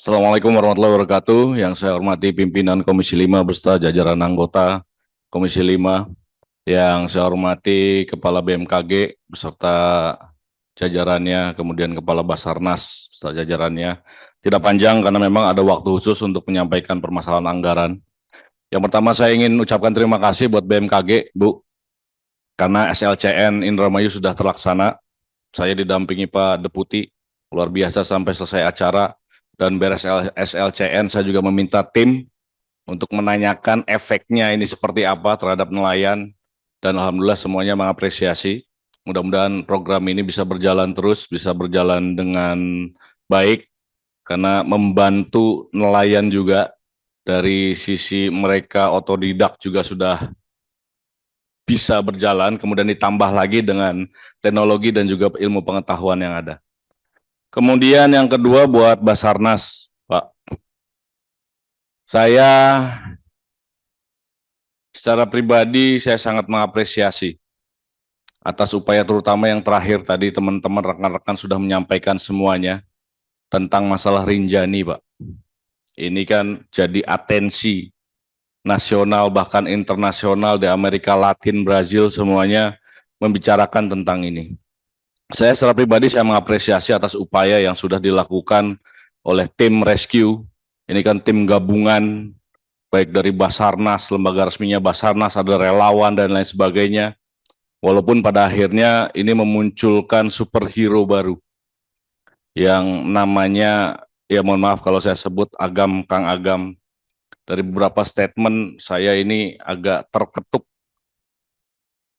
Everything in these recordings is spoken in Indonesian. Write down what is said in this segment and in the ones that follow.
Assalamualaikum warahmatullahi wabarakatuh. Yang saya hormati pimpinan Komisi 5 beserta jajaran anggota Komisi 5. Yang saya hormati Kepala BMKG beserta jajarannya, kemudian Kepala Basarnas beserta jajarannya. Tidak panjang karena memang ada waktu khusus untuk menyampaikan permasalahan anggaran. Yang pertama saya ingin ucapkan terima kasih buat BMKG, Bu, karena SLCN Indramayu sudah terlaksana. Saya didampingi Pak Deputi, luar biasa sampai selesai acara. Dan beres SLCN, saya juga meminta tim untuk menanyakan efeknya ini seperti apa terhadap nelayan. Dan Alhamdulillah semuanya mengapresiasi. Mudah-mudahan program ini bisa berjalan terus, bisa berjalan dengan baik, karena membantu nelayan juga. Dari sisi mereka otodidak juga sudah bisa berjalan, kemudian ditambah lagi dengan teknologi dan juga ilmu pengetahuan yang ada. Kemudian yang kedua buat Basarnas, Pak. Saya secara pribadi saya sangat mengapresiasi atas upaya terutama yang terakhir tadi teman-teman rekan-rekan sudah menyampaikan semuanya tentang masalah Rinjani, Pak. Ini kan jadi atensi nasional bahkan internasional di Amerika Latin, Brazil semuanya membicarakan tentang ini. Saya secara pribadi saya mengapresiasi atas upaya yang sudah dilakukan oleh tim rescue. Ini kan tim gabungan baik dari Basarnas, lembaga resminya Basarnas, ada relawan dan lain sebagainya. Walaupun pada akhirnya ini memunculkan superhero baru yang namanya, ya mohon maaf kalau saya sebut Agam, Kang Agam. Dari beberapa statement saya ini agak terketuk.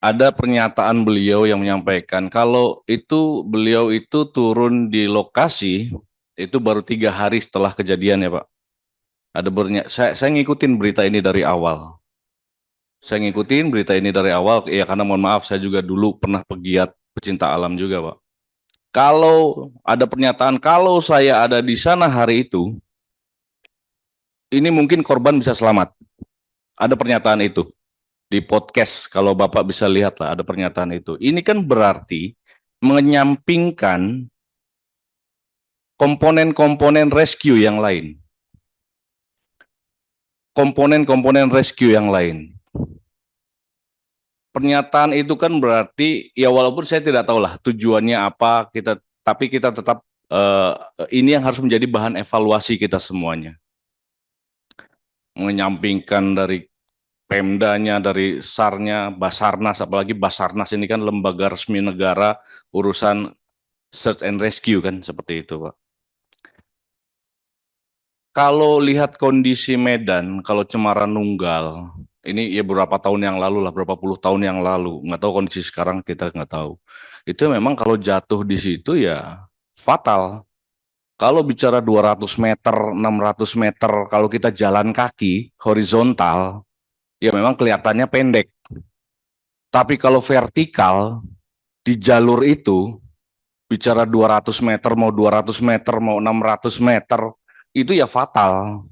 Ada pernyataan beliau yang menyampaikan kalau itu beliau itu turun di lokasi itu baru 3 hari setelah kejadian ya Pak. Saya ngikutin berita ini dari awal. Saya ngikutin berita ini dari awal, ya karena mohon maaf saya juga dulu pernah pegiat pecinta alam juga Pak. Kalau ada pernyataan, kalau saya ada di sana hari itu, ini mungkin korban bisa selamat. Ada pernyataan itu di podcast, kalau Bapak bisa lihat lah, ada pernyataan itu. Ini kan berarti menyampingkan komponen-komponen rescue yang lain. Komponen-komponen rescue yang lain. Pernyataan itu kan berarti, ya walaupun saya tidak tahu lah tujuannya apa, tapi kita tetap, ini yang harus menjadi bahan evaluasi kita semuanya. Menyampingkan dari Pemdanya, dari SAR-nya, Basarnas, apalagi Basarnas ini kan lembaga resmi negara, urusan search and rescue kan, seperti itu Pak. Kalau lihat kondisi Medan, kalau Cemara Nunggal, ini ya beberapa tahun yang lalu lah, berapa puluh tahun yang lalu, nggak tahu kondisi sekarang kita nggak tahu. Itu memang kalau jatuh di situ ya fatal. Kalau bicara 200 meter, 600 meter, kalau kita jalan kaki, horizontal, ya memang kelihatannya pendek. Tapi kalau vertikal, di jalur itu, bicara 200 meter, mau 200 meter, mau 600 meter, itu ya fatal.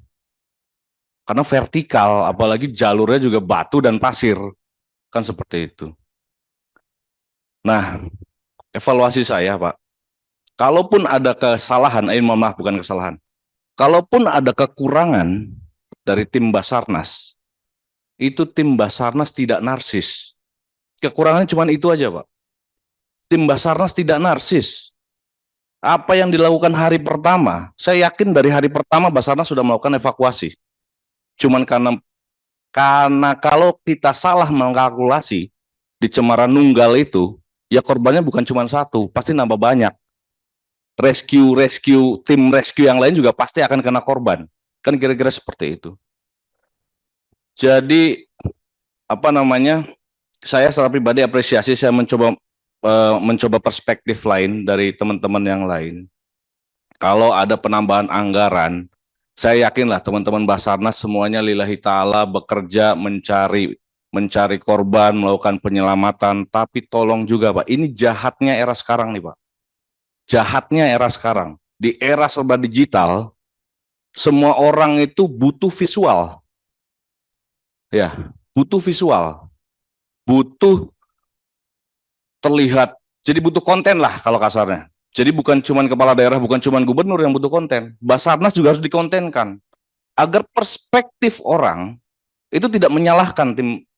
Karena vertikal, apalagi jalurnya juga batu dan pasir. Kan seperti itu. Nah, evaluasi saya Pak, kalaupun ada kesalahan, mohon maaf bukan kesalahan, kalaupun ada kekurangan dari tim Basarnas, itu tim Basarnas tidak narsis. Kekurangannya cuma itu aja Pak. Tim Basarnas tidak narsis. Apa yang dilakukan hari pertama, saya yakin dari hari pertama Basarnas sudah melakukan evakuasi. Cuman karena kalau kita salah mengkalkulasi di Cemara Nunggal itu, ya korbannya bukan cuma satu, pasti nambah banyak. Tim rescue yang lain juga pasti akan kena korban. Kan kira-kira seperti itu. Jadi apa namanya? Saya secara pribadi apresiasi, saya mencoba perspektif lain dari teman-teman yang lain. Kalau ada penambahan anggaran, saya yakinlah teman-teman Basarnas semuanya lillahi ta'ala bekerja mencari korban, melakukan penyelamatan, tapi tolong juga Pak, ini jahatnya era sekarang nih Pak. Jahatnya era sekarang. Di era serba digital, semua orang itu butuh visual. Ya, butuh visual. Butuh terlihat. Jadi butuh konten lah kalau kasarnya. Jadi bukan cuman kepala daerah, bukan cuman gubernur yang butuh konten. Basarnas juga harus dikontenkan agar perspektif orang itu tidak menyalahkan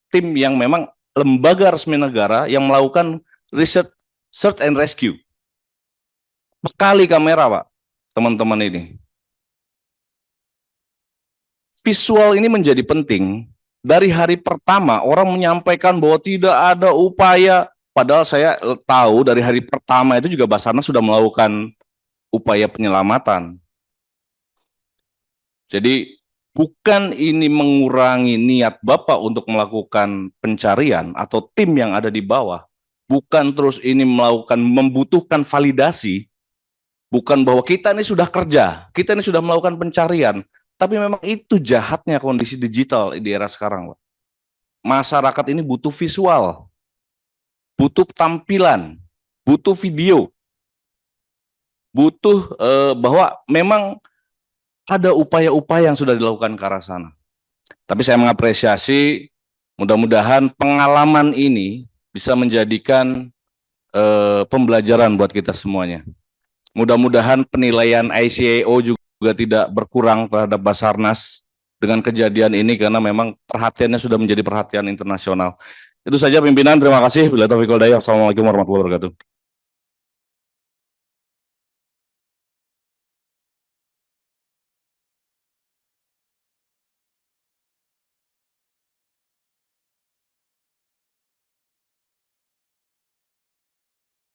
tim yang memang lembaga resmi negara yang melakukan research, search and rescue. Bekali kamera, Pak, teman-teman ini. Visual ini menjadi penting. Dari hari pertama orang menyampaikan bahwa tidak ada upaya, padahal saya tahu dari hari pertama itu juga Basarnas sudah melakukan upaya penyelamatan. Jadi bukan ini mengurangi niat Bapak untuk melakukan pencarian atau tim yang ada di bawah. Bukan terus ini membutuhkan validasi. Bukan bahwa kita ini sudah kerja, kita ini sudah melakukan pencarian. Tapi memang itu jahatnya kondisi digital di era sekarang, Pak. Masyarakat ini butuh visual, butuh tampilan, butuh video, butuh bahwa memang ada upaya-upaya yang sudah dilakukan ke arah sana. Tapi saya mengapresiasi, mudah-mudahan pengalaman ini bisa menjadikan pembelajaran buat kita semuanya. Mudah-mudahan penilaian ICAO juga tidak berkurang terhadap Basarnas dengan kejadian ini karena memang perhatiannya sudah menjadi perhatian internasional. Itu saja pimpinan, terima kasih. Bila taufiq wal hidayah. Assalamualaikum warahmatullahi wabarakatuh.